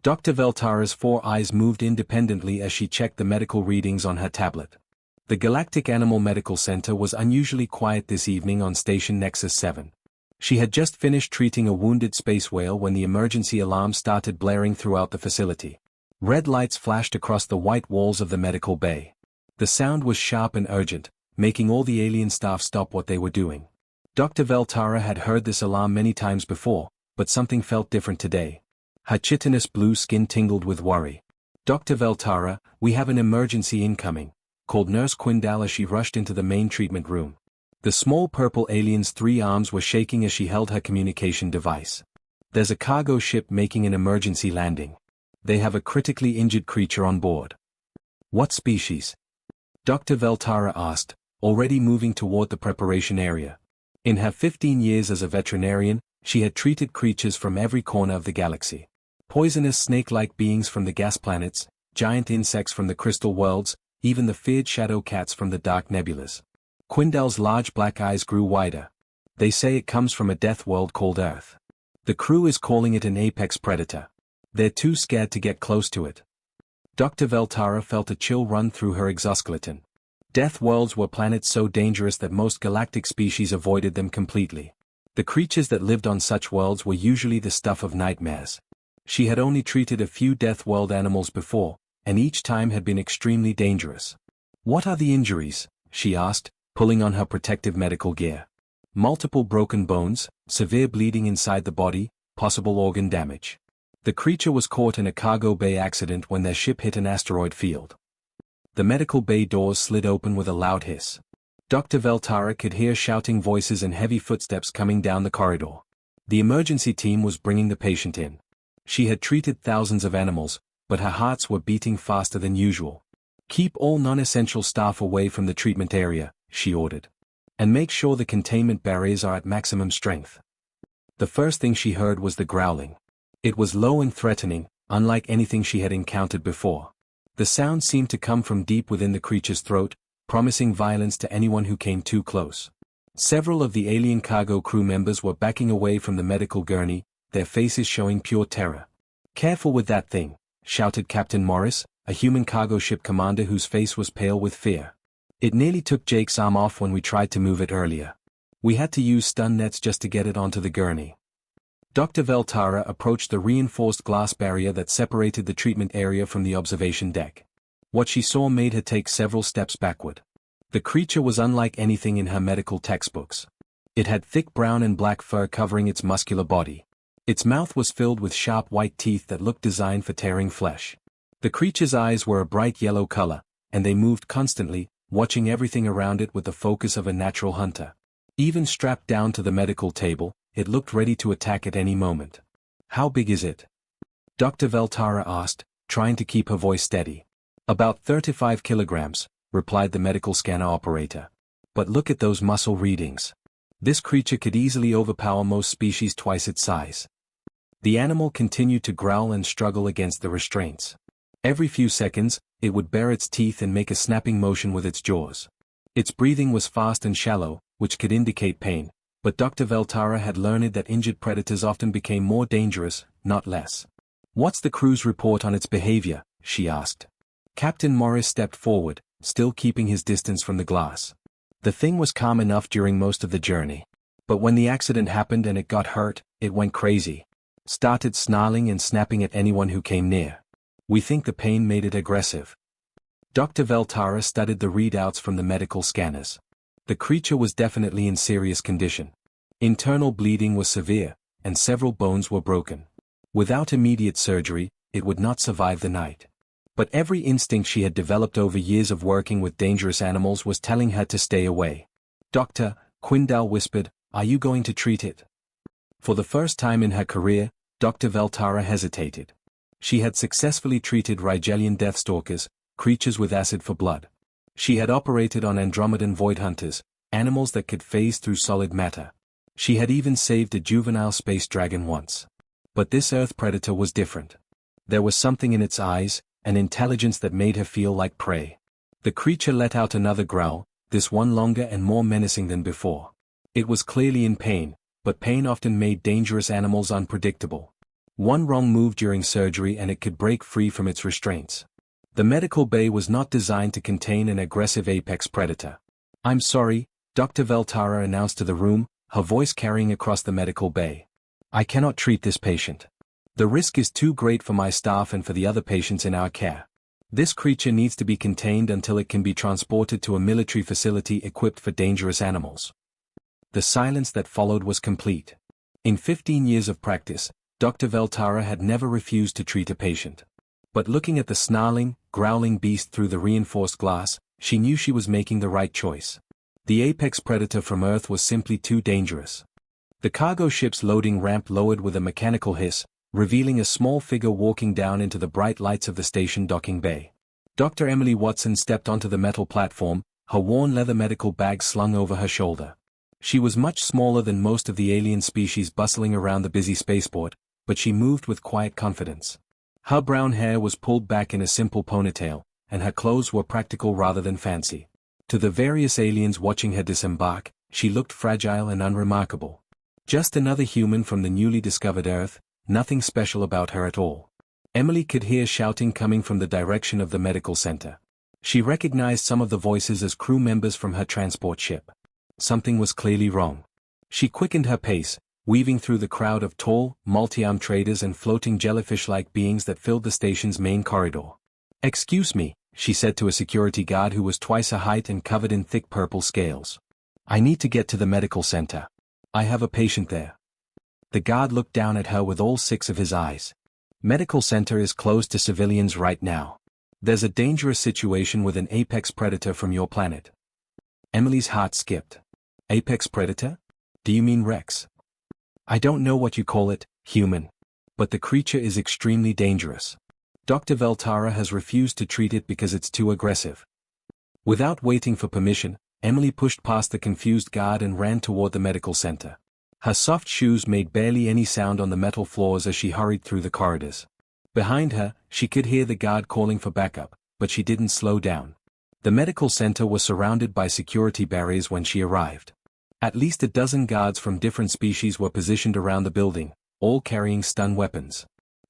Dr. Veltara's four eyes moved independently as she checked the medical readings on her tablet. The Galactic Animal Medical Center was unusually quiet this evening on Station Nexus 7. She had just finished treating a wounded space whale when the emergency alarm started blaring throughout the facility. Red lights flashed across the white walls of the medical bay. The sound was sharp and urgent, making all the alien staff stop what they were doing. Dr. Veltara had heard this alarm many times before, but something felt different today. Her chitinous blue skin tingled with worry. "Dr. Veltara, we have an emergency incoming," called Nurse Quindal as she rushed into the main treatment room. The small purple alien's three arms were shaking as she held her communication device. "There's a cargo ship making an emergency landing. They have a critically injured creature on board." "What species?" Dr. Veltara asked, already moving toward the preparation area. In her 15 years as a veterinarian, she had treated creatures from every corner of the galaxy. Poisonous snake-like beings from the gas planets, giant insects from the crystal worlds, even the feared shadow cats from the dark nebulas. Quindal's large black eyes grew wider. "They say it comes from a death world called Earth. The crew is calling it an apex predator. They're too scared to get close to it." Dr. Veltara felt a chill run through her exoskeleton. Death worlds were planets so dangerous that most galactic species avoided them completely. The creatures that lived on such worlds were usually the stuff of nightmares. She had only treated a few death world animals before, and each time had been extremely dangerous. "What are the injuries?" she asked, pulling on her protective medical gear. "Multiple broken bones, severe bleeding inside the body, possible organ damage. The creature was caught in a cargo bay accident when their ship hit an asteroid field." The medical bay doors slid open with a loud hiss. Dr. Veltara could hear shouting voices and heavy footsteps coming down the corridor. The emergency team was bringing the patient in. She had treated thousands of animals, but her hearts were beating faster than usual. "Keep all non-essential staff away from the treatment area," she ordered. "And make sure the containment barriers are at maximum strength." The first thing she heard was the growling. It was low and threatening, unlike anything she had encountered before. The sound seemed to come from deep within the creature's throat, promising violence to anyone who came too close. Several of the alien cargo crew members were backing away from the medical gurney, their faces showing pure terror. "Careful with that thing," shouted Captain Morris, a human cargo ship commander whose face was pale with fear. "It nearly took Jake's arm off when we tried to move it earlier. We had to use stun nets just to get it onto the gurney." Dr. Veltara approached the reinforced glass barrier that separated the treatment area from the observation deck. What she saw made her take several steps backward. The creature was unlike anything in her medical textbooks. It had thick brown and black fur covering its muscular body. Its mouth was filled with sharp white teeth that looked designed for tearing flesh. The creature's eyes were a bright yellow color, and they moved constantly, watching everything around it with the focus of a natural hunter. Even strapped down to the medical table, it looked ready to attack at any moment. "How big is it?" Dr. Veltara asked, trying to keep her voice steady. "About 35 kilograms," replied the medical scanner operator. "But look at those muscle readings. This creature could easily overpower most species twice its size." The animal continued to growl and struggle against the restraints. Every few seconds, it would bare its teeth and make a snapping motion with its jaws. Its breathing was fast and shallow, which could indicate pain, but Dr. Veltara had learned that injured predators often became more dangerous, not less. "What's the crew's report on its behavior?" she asked. Captain Morris stepped forward, still keeping his distance from the glass. "The thing was calm enough during most of the journey. But when the accident happened and it got hurt, it went crazy. Started snarling and snapping at anyone who came near. We think the pain made it aggressive." Dr. Veltara studied the readouts from the medical scanners. The creature was definitely in serious condition. Internal bleeding was severe, and several bones were broken. Without immediate surgery, it would not survive the night. But every instinct she had developed over years of working with dangerous animals was telling her to stay away. "Doctor," Quindal whispered, "are you going to treat it?" For the first time in her career, Dr. Veltara hesitated. She had successfully treated Rigelian deathstalkers, creatures with acid for blood. She had operated on Andromedan void hunters, animals that could phase through solid matter. She had even saved a juvenile space dragon once. But this Earth predator was different. There was something in its eyes, an intelligence that made her feel like prey. The creature let out another growl, this one longer and more menacing than before. It was clearly in pain, but pain often made dangerous animals unpredictable. One wrong move during surgery and it could break free from its restraints. The medical bay was not designed to contain an aggressive apex predator. "I'm sorry," Dr. Veltara announced to the room, her voice carrying across the medical bay. "I cannot treat this patient. The risk is too great for my staff and for the other patients in our care. This creature needs to be contained until it can be transported to a military facility equipped for dangerous animals." The silence that followed was complete. In 15 years of practice, Dr. Veltara had never refused to treat a patient. But looking at the snarling, growling beast through the reinforced glass, she knew she was making the right choice. The apex predator from Earth was simply too dangerous. The cargo ship's loading ramp lowered with a mechanical hiss, revealing a small figure walking down into the bright lights of the station docking bay. Dr. Emily Watson stepped onto the metal platform, her worn leather medical bag slung over her shoulder. She was much smaller than most of the alien species bustling around the busy spaceport, but she moved with quiet confidence. Her brown hair was pulled back in a simple ponytail, and her clothes were practical rather than fancy. To the various aliens watching her disembark, she looked fragile and unremarkable. Just another human from the newly discovered Earth, nothing special about her at all. Emily could hear shouting coming from the direction of the medical center. She recognized some of the voices as crew members from her transport ship. Something was clearly wrong. She quickened her pace, weaving through the crowd of tall, multi-armed traders and floating jellyfish-like beings that filled the station's main corridor. "Excuse me," she said to a security guard who was twice her height and covered in thick purple scales. "I need to get to the medical center. I have a patient there." The guard looked down at her with all six of his eyes. "Medical center is closed to civilians right now. There's a dangerous situation with an apex predator from your planet." Emily's heart skipped. "Apex predator? Do you mean Rex?" "I don't know what you call it, human. But the creature is extremely dangerous. Dr. Veltara has refused to treat it because it's too aggressive." Without waiting for permission, Emily pushed past the confused guard and ran toward the medical center. Her soft shoes made barely any sound on the metal floors as she hurried through the corridors. Behind her, she could hear the guard calling for backup, but she didn't slow down. The medical center was surrounded by security barriers when she arrived. At least a dozen guards from different species were positioned around the building, all carrying stun weapons.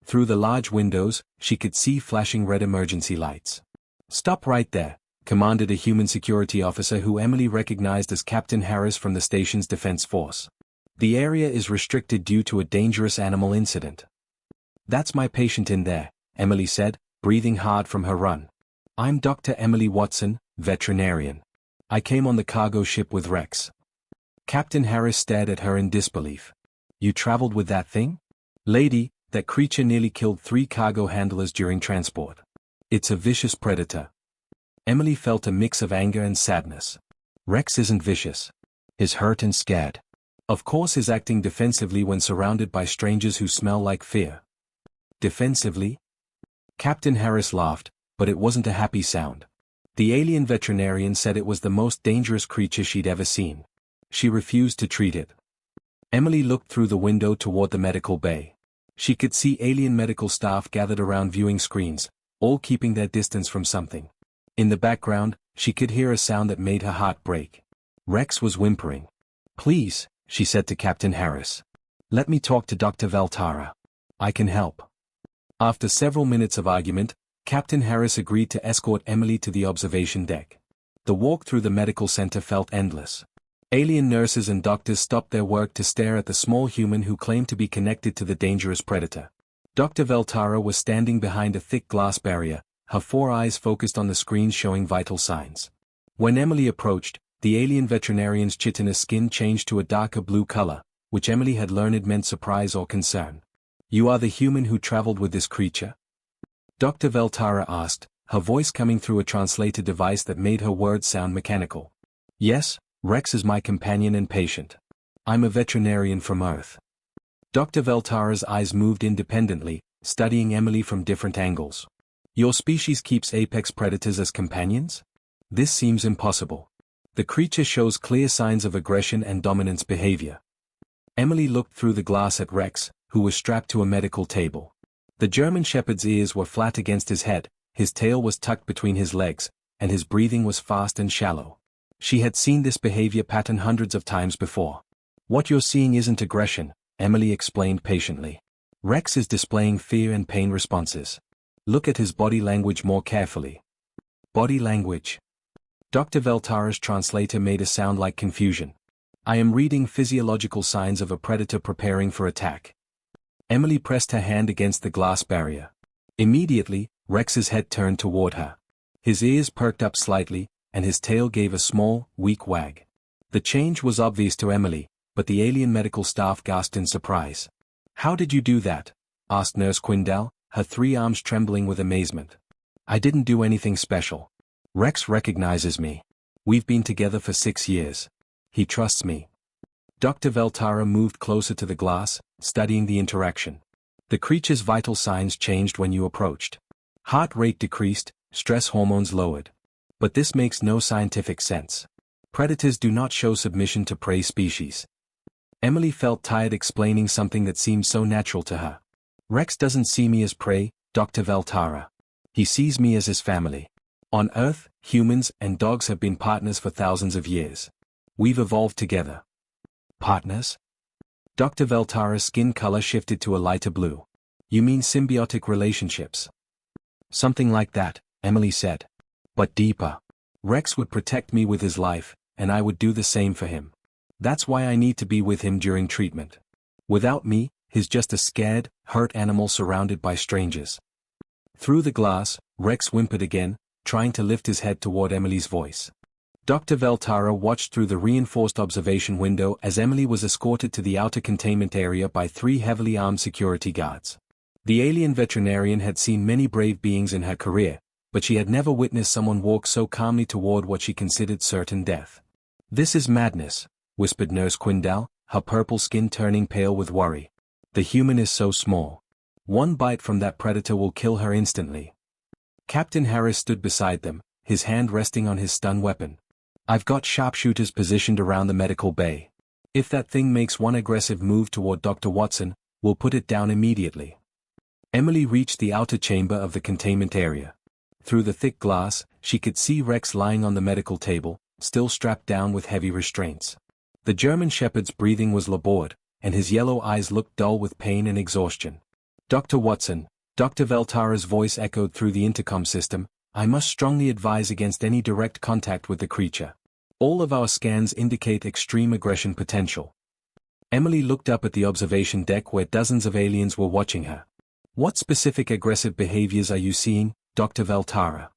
Through the large windows, she could see flashing red emergency lights. "Stop right there," commanded a human security officer who Emily recognized as Captain Harris from the station's defense force. "The area is restricted due to a dangerous animal incident." "That's my patient in there," Emily said, breathing hard from her run. "I'm Dr. Emily Watson, veterinarian. I came on the cargo ship with Rex." Captain Harris stared at her in disbelief. "You traveled with that thing? Lady, that creature nearly killed 3 cargo handlers during transport. It's a vicious predator." Emily felt a mix of anger and sadness. Rex isn't vicious. He's hurt and scared. Of course he's acting defensively when surrounded by strangers who smell like fear. Defensively? Captain Harris laughed, but it wasn't a happy sound. The alien veterinarian said it was the most dangerous creature she'd ever seen. She refused to treat it. Emily looked through the window toward the medical bay. She could see alien medical staff gathered around viewing screens, all keeping their distance from something. In the background, she could hear a sound that made her heart break. Rex was whimpering. "Please," she said to Captain Harris. "Let me talk to Dr. Veltara. I can help." After several minutes of argument, Captain Harris agreed to escort Emily to the observation deck. The walk through the medical center felt endless. Alien nurses and doctors stopped their work to stare at the small human who claimed to be connected to the dangerous predator. Dr. Veltara was standing behind a thick glass barrier, her 4 eyes focused on the screens showing vital signs. When Emily approached, the alien veterinarian's chitinous skin changed to a darker blue color, which Emily had learned meant surprise or concern. "You are the human who traveled with this creature?" Dr. Veltara asked, her voice coming through a translator device that made her words sound mechanical. "Yes, Rex is my companion and patient. I'm a veterinarian from Earth." Dr. Veltara's eyes moved independently, studying Emily from different angles. "Your species keeps apex predators as companions? This seems impossible. The creature shows clear signs of aggression and dominance behavior." Emily looked through the glass at Rex, who was strapped to a medical table. The German shepherd's ears were flat against his head, his tail was tucked between his legs, and his breathing was fast and shallow. She had seen this behavior pattern hundreds of times before. "What you're seeing isn't aggression," Emily explained patiently. Rex is displaying fear and pain responses. Look at his body language more carefully. Body language. Dr. Veltara's translator made a sound like confusion. I am reading physiological signs of a predator preparing for attack. Emily pressed her hand against the glass barrier. Immediately, Rex's head turned toward her. His ears perked up slightly, and his tail gave a small, weak wag. The change was obvious to Emily, but the alien medical staff gasped in surprise. How did you do that? Asked Nurse Quindal, her 3 arms trembling with amazement. I didn't do anything special. Rex recognizes me. We've been together for 6 years. He trusts me. Dr. Veltara moved closer to the glass, studying the interaction. The creature's vital signs changed when you approached. Heart rate decreased, stress hormones lowered. But this makes no scientific sense. Predators do not show submission to prey species. Emily felt tired explaining something that seemed so natural to her. Rex doesn't see me as prey, Dr. Veltara. He sees me as his family. On Earth, humans and dogs have been partners for thousands of years. We've evolved together. Partners? Dr. Veltara's skin color shifted to a lighter blue. You mean symbiotic relationships? Something like that, Emily said. But deeper. Rex would protect me with his life, and I would do the same for him. That's why I need to be with him during treatment. Without me, he's just a scared, hurt animal surrounded by strangers. Through the glass, Rex whimpered again, trying to lift his head toward Emily's voice. Dr. Veltara watched through the reinforced observation window as Emily was escorted to the outer containment area by 3 heavily armed security guards. The alien veterinarian had seen many brave beings in her career, but she had never witnessed someone walk so calmly toward what she considered certain death. This is madness, whispered Nurse Quindal, her purple skin turning pale with worry. The human is so small. One bite from that predator will kill her instantly. Captain Harris stood beside them, his hand resting on his stun weapon. I've got sharpshooters positioned around the medical bay. If that thing makes one aggressive move toward Dr. Watson, we'll put it down immediately. Emily reached the outer chamber of the containment area. Through the thick glass, she could see Rex lying on the medical table, still strapped down with heavy restraints. The German shepherd's breathing was labored, and his yellow eyes looked dull with pain and exhaustion. Dr. Watson, Dr. Veltara's voice echoed through the intercom system, I must strongly advise against any direct contact with the creature. All of our scans indicate extreme aggression potential. Emily looked up at the observation deck where dozens of aliens were watching her. What specific aggressive behaviors are you seeing, Dr. Veltara?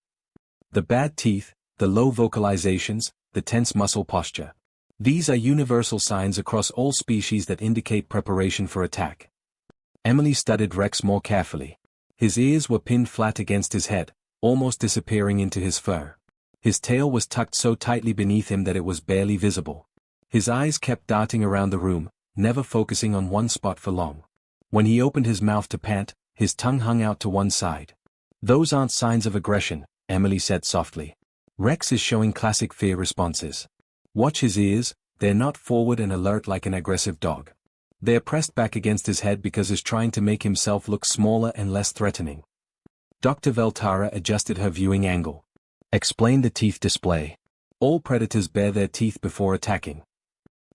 The bad teeth, the low vocalizations, the tense muscle posture. These are universal signs across all species that indicate preparation for attack. Emily studied Rex more carefully. His ears were pinned flat against his head, almost disappearing into his fur. His tail was tucked so tightly beneath him that it was barely visible. His eyes kept darting around the room, never focusing on one spot for long. When he opened his mouth to pant, his tongue hung out to one side. Those aren't signs of aggression, Emily said softly. Rex is showing classic fear responses. Watch his ears, they're not forward and alert like an aggressive dog. They're pressed back against his head because he's trying to make himself look smaller and less threatening. Dr. Veltara adjusted her viewing angle. Explain the teeth display. All predators bare their teeth before attacking.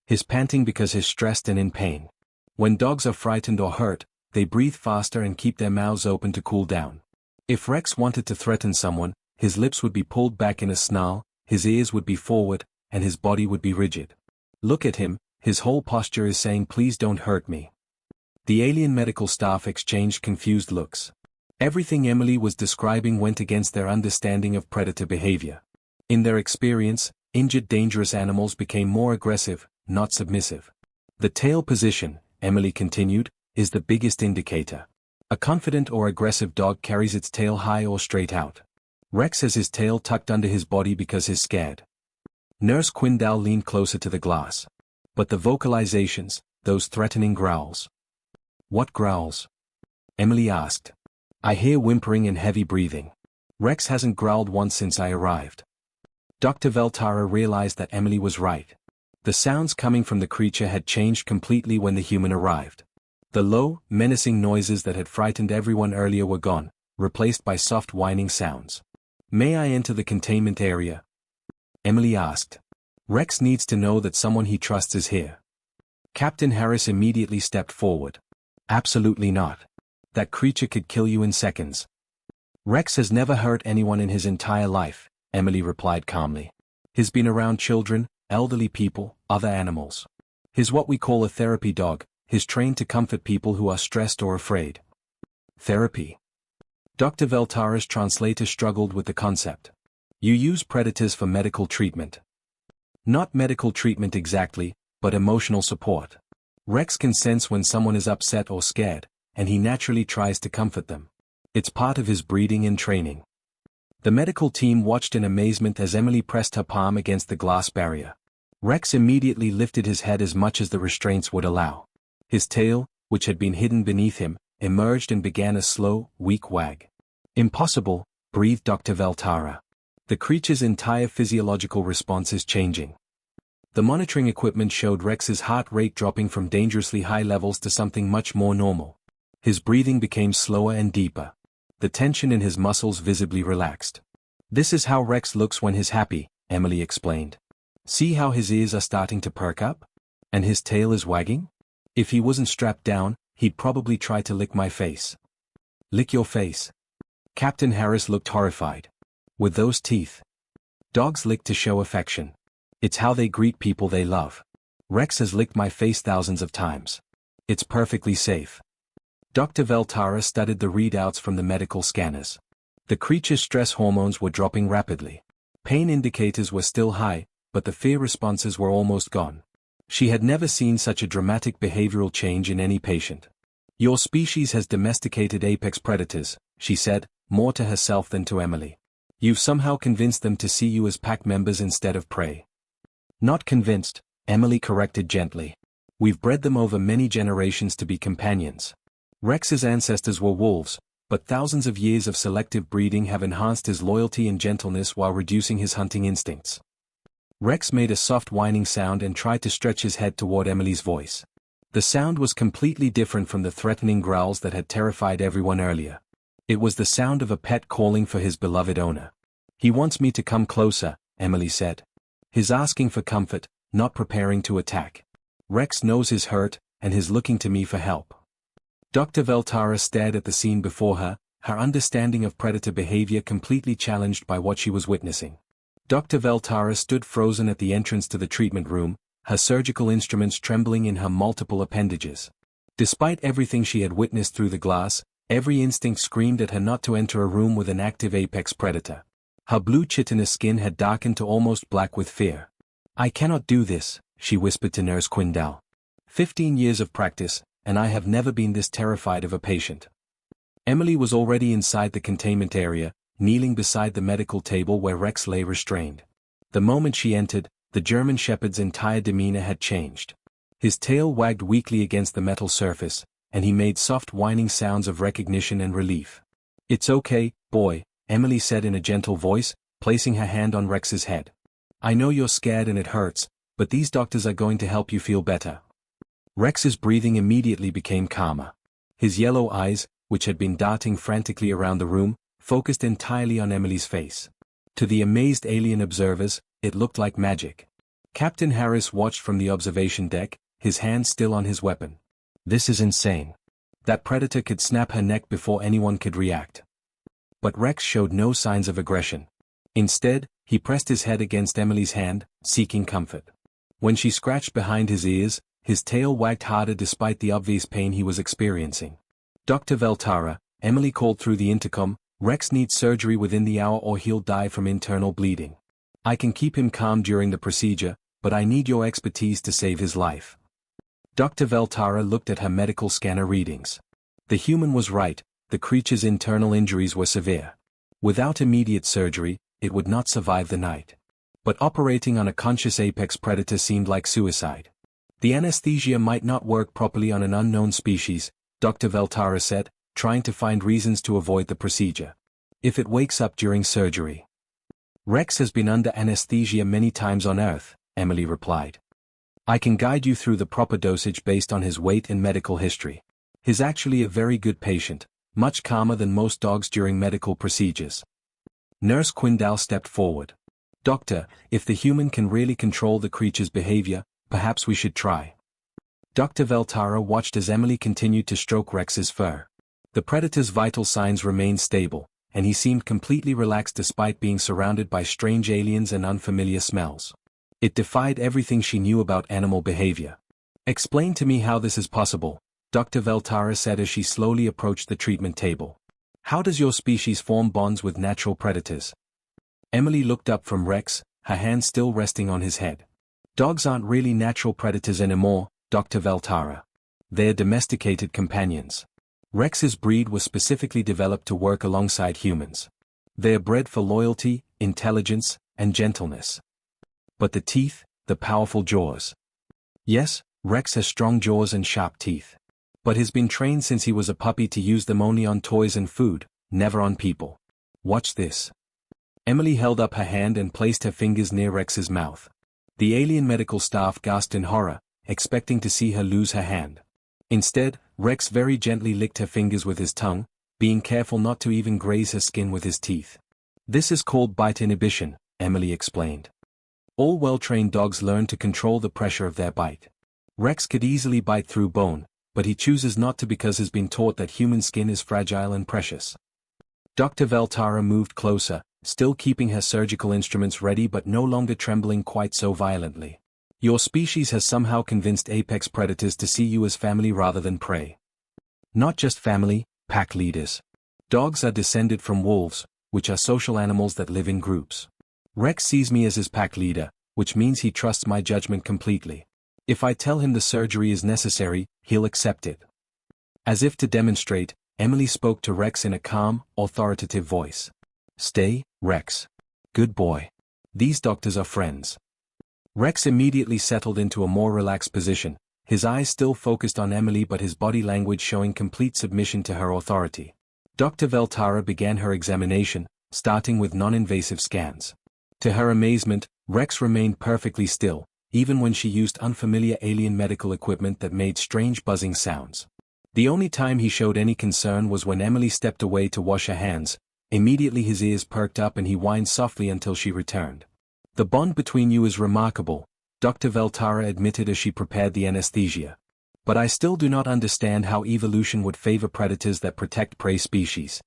He's panting because he's stressed and in pain. When dogs are frightened or hurt, they breathe faster and keep their mouths open to cool down. If Rex wanted to threaten someone, his lips would be pulled back in a snarl, his ears would be forward, and his body would be rigid. Look at him, his whole posture is saying please don't hurt me. The alien medical staff exchanged confused looks. Everything Emily was describing went against their understanding of predator behavior. In their experience, injured dangerous animals became more aggressive, not submissive. The tail position, Emily continued, is the biggest indicator. A confident or aggressive dog carries its tail high or straight out. Rex has his tail tucked under his body because he's scared. Nurse Quindal leaned closer to the glass. But the vocalizations, those threatening growls. What growls? Emily asked. I hear whimpering and heavy breathing. Rex hasn't growled once since I arrived. Dr. Veltara realized that Emily was right. The sounds coming from the creature had changed completely when the human arrived. The low, menacing noises that had frightened everyone earlier were gone, replaced by soft whining sounds. May I enter the containment area? Emily asked. Rex needs to know that someone he trusts is here. Captain Harris immediately stepped forward. Absolutely not. That creature could kill you in seconds. Rex has never hurt anyone in his entire life, Emily replied calmly. He's been around children, elderly people, other animals. He's what we call a therapy dog. He's trained to comfort people who are stressed or afraid. Therapy. Dr. Veltara's translator struggled with the concept. You use predators for medical treatment. Not medical treatment exactly, but emotional support. Rex can sense when someone is upset or scared, and he naturally tries to comfort them. It's part of his breeding and training. The medical team watched in amazement as Emily pressed her palm against the glass barrier. Rex immediately lifted his head as much as the restraints would allow. His tail, which had been hidden beneath him, emerged and began a slow, weak wag. Impossible, breathed Dr. Veltara. The creature's entire physiological response is changing. The monitoring equipment showed Rex's heart rate dropping from dangerously high levels to something much more normal. His breathing became slower and deeper. The tension in his muscles visibly relaxed. This is how Rex looks when he's happy, Emily explained. See how his ears are starting to perk up? And his tail is wagging? If he wasn't strapped down, he'd probably try to lick my face. Lick your face? Captain Harris looked horrified. With those teeth. Dogs lick to show affection. It's how they greet people they love. Rex has licked my face thousands of times. It's perfectly safe. Dr. Veltara studied the readouts from the medical scanners. The creature's stress hormones were dropping rapidly. Pain indicators were still high, but the fear responses were almost gone. She had never seen such a dramatic behavioral change in any patient. Your species has domesticated apex predators, she said, more to herself than to Emily. You've somehow convinced them to see you as pack members instead of prey. Not convinced, Emily corrected gently. We've bred them over many generations to be companions. Rex's ancestors were wolves, but thousands of years of selective breeding have enhanced his loyalty and gentleness while reducing his hunting instincts. Rex made a soft whining sound and tried to stretch his head toward Emily's voice. The sound was completely different from the threatening growls that had terrified everyone earlier. It was the sound of a pet calling for his beloved owner. He wants me to come closer, Emily said. He's asking for comfort, not preparing to attack. Rex knows he's hurt, and he's looking to me for help. Dr. Veltara stared at the scene before her, her understanding of predator behavior completely challenged by what she was witnessing. Dr. Veltara stood frozen at the entrance to the treatment room, her surgical instruments trembling in her multiple appendages. Despite everything she had witnessed through the glass, every instinct screamed at her not to enter a room with an active apex predator. Her blue chitinous skin had darkened to almost black with fear. I cannot do this, she whispered to Nurse Quindal. 15 years of practice, and I have never been this terrified of a patient. Emily was already inside the containment area, kneeling beside the medical table where Rex lay restrained. The moment she entered, the German Shepherd's entire demeanor had changed. His tail wagged weakly against the metal surface, and he made soft whining sounds of recognition and relief. It's okay, boy, Emily said in a gentle voice, placing her hand on Rex's head. I know you're scared and it hurts, but these doctors are going to help you feel better. Rex's breathing immediately became calmer. His yellow eyes, which had been darting frantically around the room, focused entirely on Emily's face. To the amazed alien observers, it looked like magic. Captain Harris watched from the observation deck, his hand still on his weapon. This is insane. That predator could snap her neck before anyone could react. But Rex showed no signs of aggression. Instead, he pressed his head against Emily's hand, seeking comfort. When she scratched behind his ears, his tail wagged harder despite the obvious pain he was experiencing. Dr. Veltara, Emily called through the intercom, Rex needs surgery within the hour or he'll die from internal bleeding. I can keep him calm during the procedure, but I need your expertise to save his life. Dr. Veltara looked at her medical scanner readings. The human was right, the creature's internal injuries were severe. Without immediate surgery, it would not survive the night. But operating on a conscious apex predator seemed like suicide. The anesthesia might not work properly on an unknown species, Dr. Veltara said, trying to find reasons to avoid the procedure. If it wakes up during surgery. Rex has been under anesthesia many times on Earth, Emily replied. I can guide you through the proper dosage based on his weight and medical history. He's actually a very good patient, much calmer than most dogs during medical procedures. Nurse Quindal stepped forward. Doctor, if the human can really control the creature's behavior, perhaps we should try. Dr. Veltara watched as Emily continued to stroke Rex's fur. The predator's vital signs remained stable, and he seemed completely relaxed despite being surrounded by strange aliens and unfamiliar smells. It defied everything she knew about animal behavior. "Explain to me how this is possible," Dr. Veltara said as she slowly approached the treatment table. "How does your species form bonds with natural predators?" Emily looked up from Rex, her hand still resting on his head. "Dogs aren't really natural predators anymore, Dr. Veltara. They're domesticated companions. Rex's breed was specifically developed to work alongside humans. They're bred for loyalty, intelligence, and gentleness. But the teeth, the powerful jaws. Yes, Rex has strong jaws and sharp teeth. But he's been trained since he was a puppy to use them only on toys and food, never on people. Watch this." Emily held up her hand and placed her fingers near Rex's mouth. The alien medical staff gasped in horror, expecting to see her lose her hand. Instead, Rex very gently licked her fingers with his tongue, being careful not to even graze her skin with his teeth. "This is called bite inhibition," Emily explained. "All well-trained dogs learn to control the pressure of their bite. Rex could easily bite through bone, but he chooses not to because he's been taught that human skin is fragile and precious." Dr. Veltara moved closer, still keeping her surgical instruments ready but no longer trembling quite so violently. "Your species has somehow convinced apex predators to see you as family rather than prey. Not just family, pack leaders. Dogs are descended from wolves, which are social animals that live in groups. Rex sees me as his pack leader, which means he trusts my judgment completely. If I tell him the surgery is necessary, he'll accept it." As if to demonstrate, Emily spoke to Rex in a calm, authoritative voice. "Stay, Rex. Good boy. These doctors are friends." Rex immediately settled into a more relaxed position, his eyes still focused on Emily but his body language showing complete submission to her authority. Dr. Veltara began her examination, starting with non-invasive scans. To her amazement, Rex remained perfectly still, even when she used unfamiliar alien medical equipment that made strange buzzing sounds. The only time he showed any concern was when Emily stepped away to wash her hands. Immediately his ears perked up and he whined softly until she returned. "The bond between you is remarkable," Dr. Veltara admitted as she prepared the anesthesia. "But I still do not understand how evolution would favor predators that protect prey species."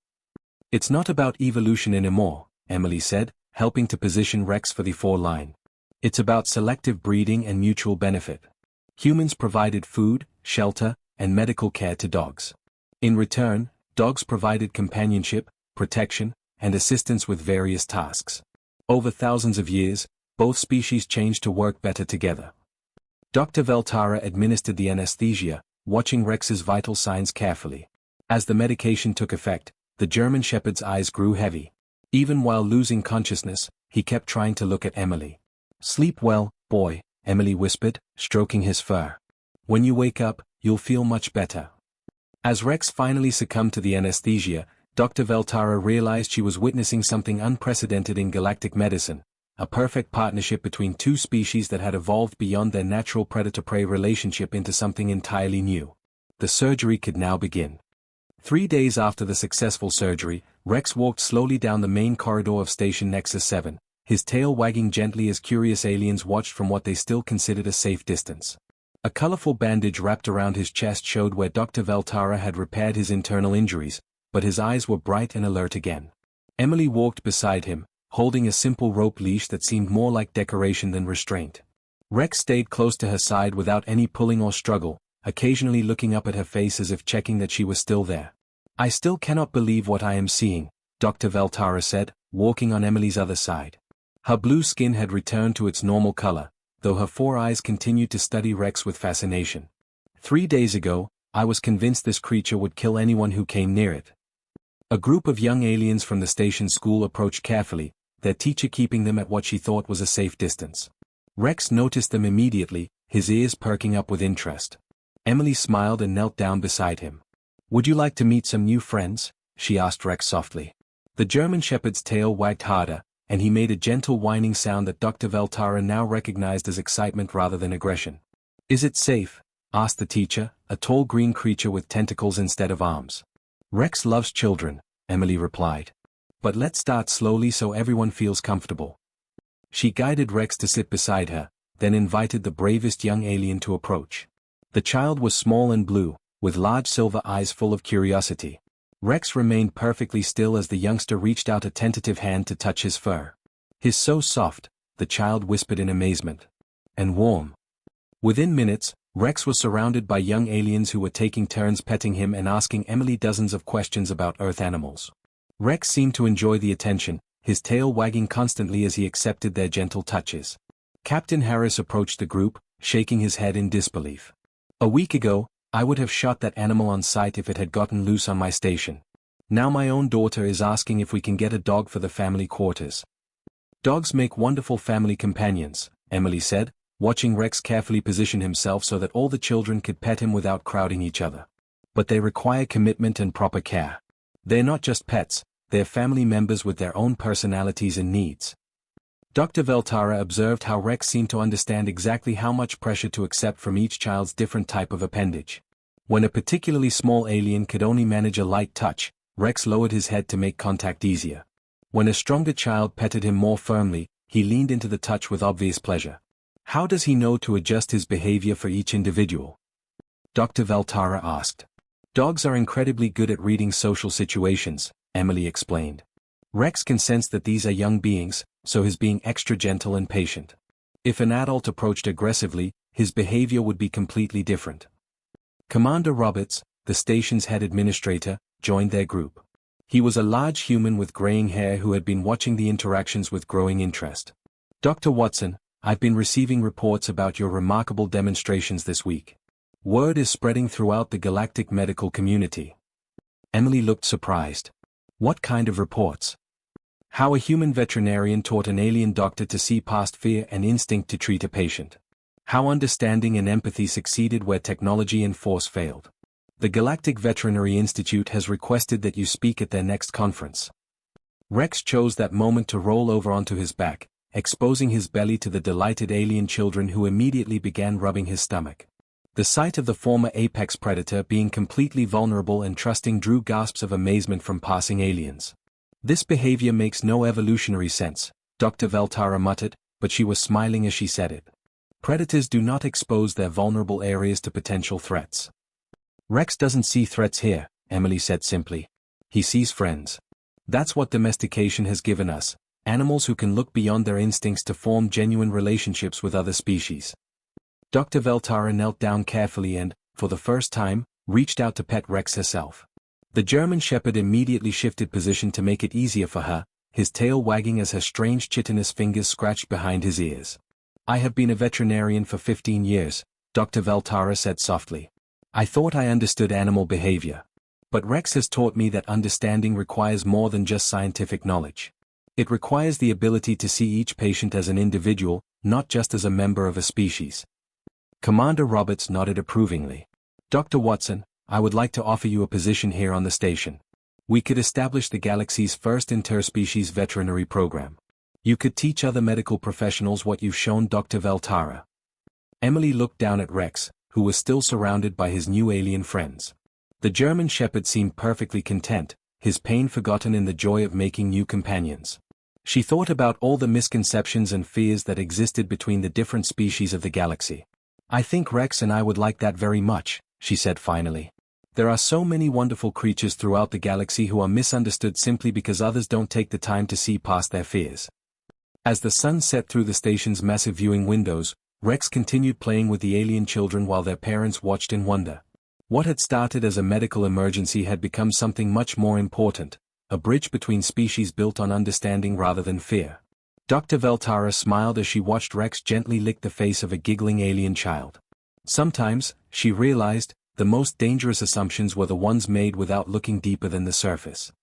"It's not about evolution anymore," Emily said, helping to position Rex for the foreline. "It's about selective breeding and mutual benefit. Humans provided food, shelter, and medical care to dogs. In return, dogs provided companionship, protection, and assistance with various tasks. Over thousands of years, both species changed to work better together." Dr. Veltara administered the anesthesia, watching Rex's vital signs carefully. As the medication took effect, the German Shepherd's eyes grew heavy. Even while losing consciousness, he kept trying to look at Emily. "Sleep well, boy," Emily whispered, stroking his fur. "When you wake up, you'll feel much better." As Rex finally succumbed to the anesthesia, Dr. Veltara realized she was witnessing something unprecedented in galactic medicine, a perfect partnership between two species that had evolved beyond their natural predator-prey relationship into something entirely new. The surgery could now begin. 3 days after the successful surgery, Rex walked slowly down the main corridor of Station Nexus 7, his tail wagging gently as curious aliens watched from what they still considered a safe distance. A colorful bandage wrapped around his chest showed where Dr. Veltara had repaired his internal injuries, but his eyes were bright and alert again. Emily walked beside him, holding a simple rope leash that seemed more like decoration than restraint. Rex stayed close to her side without any pulling or struggle, occasionally looking up at her face as if checking that she was still there. "I still cannot believe what I am seeing," Dr. Veltara said, walking on Emily's other side. Her blue skin had returned to its normal color, though her 4 eyes continued to study Rex with fascination. "3 days ago, I was convinced this creature would kill anyone who came near it." A group of young aliens from the station school approached carefully, their teacher keeping them at what she thought was a safe distance. Rex noticed them immediately, his ears perking up with interest. Emily smiled and knelt down beside him. "Would you like to meet some new friends?" she asked Rex softly. The German Shepherd's tail wagged harder, and he made a gentle whining sound that Dr. Veltara now recognized as excitement rather than aggression. "Is it safe?" asked the teacher, a tall green creature with tentacles instead of arms. "Rex loves children," Emily replied. "But let's start slowly so everyone feels comfortable." She guided Rex to sit beside her, then invited the bravest young alien to approach. The child was small and blue, with large silver eyes full of curiosity. Rex remained perfectly still as the youngster reached out a tentative hand to touch his fur. "He's so soft," the child whispered in amazement. "And warm." Within minutes, Rex was surrounded by young aliens who were taking turns petting him and asking Emily dozens of questions about Earth animals. Rex seemed to enjoy the attention, his tail wagging constantly as he accepted their gentle touches. Captain Harris approached the group, shaking his head in disbelief. "A week ago, I would have shot that animal on sight if it had gotten loose on my station. Now my own daughter is asking if we can get a dog for the family quarters." "Dogs make wonderful family companions," Emily said, watching Rex carefully position himself so that all the children could pet him without crowding each other. "But they require commitment and proper care. They're not just pets, they're family members with their own personalities and needs." Dr. Veltara observed how Rex seemed to understand exactly how much pressure to accept from each child's different type of appendage. When a particularly small alien could only manage a light touch, Rex lowered his head to make contact easier. When a stronger child petted him more firmly, he leaned into the touch with obvious pleasure. "How does he know to adjust his behavior for each individual?" Dr. Veltara asked. "Dogs are incredibly good at reading social situations," Emily explained. "Rex can sense that these are young beings, so he's being extra gentle and patient. If an adult approached aggressively, his behavior would be completely different." Commander Roberts, the station's head administrator, joined their group. He was a large human with graying hair who had been watching the interactions with growing interest. "Dr. Watson, I've been receiving reports about your remarkable demonstrations this week. Word is spreading throughout the galactic medical community." Emily looked surprised. "What kind of reports?" "How a human veterinarian taught an alien doctor to see past fear and instinct to treat a patient. How understanding and empathy succeeded where technology and force failed. The Galactic Veterinary Institute has requested that you speak at their next conference." Rex chose that moment to roll over onto his back, exposing his belly to the delighted alien children who immediately began rubbing his stomach. The sight of the former apex predator being completely vulnerable and trusting drew gasps of amazement from passing aliens. "This behavior makes no evolutionary sense," Dr. Veltara muttered, but she was smiling as she said it. "Predators do not expose their vulnerable areas to potential threats." "Rex doesn't see threats here," Emily said simply. "He sees friends. That's what domestication has given us. Animals who can look beyond their instincts to form genuine relationships with other species." Dr. Veltara knelt down carefully and, for the first time, reached out to pet Rex herself. The German Shepherd immediately shifted position to make it easier for her, his tail wagging as her strange chitinous fingers scratched behind his ears. "I have been a veterinarian for 15 years, Dr. Veltara said softly. "I thought I understood animal behavior. But Rex has taught me that understanding requires more than just scientific knowledge. It requires the ability to see each patient as an individual, not just as a member of a species." Commander Roberts nodded approvingly. "Dr. Watson, I would like to offer you a position here on the station. We could establish the galaxy's first interspecies veterinary program. You could teach other medical professionals what you've shown Dr. Veltara." Emily looked down at Rex, who was still surrounded by his new alien friends. The German Shepherd seemed perfectly content, his pain forgotten in the joy of making new companions. She thought about all the misconceptions and fears that existed between the different species of the galaxy. "I think Rex and I would like that very much," she said finally. "There are so many wonderful creatures throughout the galaxy who are misunderstood simply because others don't take the time to see past their fears." As the sun set through the station's massive viewing windows, Rex continued playing with the alien children while their parents watched in wonder. What had started as a medical emergency had become something much more important, a bridge between species built on understanding rather than fear. Dr. Veltara smiled as she watched Rex gently lick the face of a giggling alien child. Sometimes, she realized, the most dangerous assumptions were the ones made without looking deeper than the surface.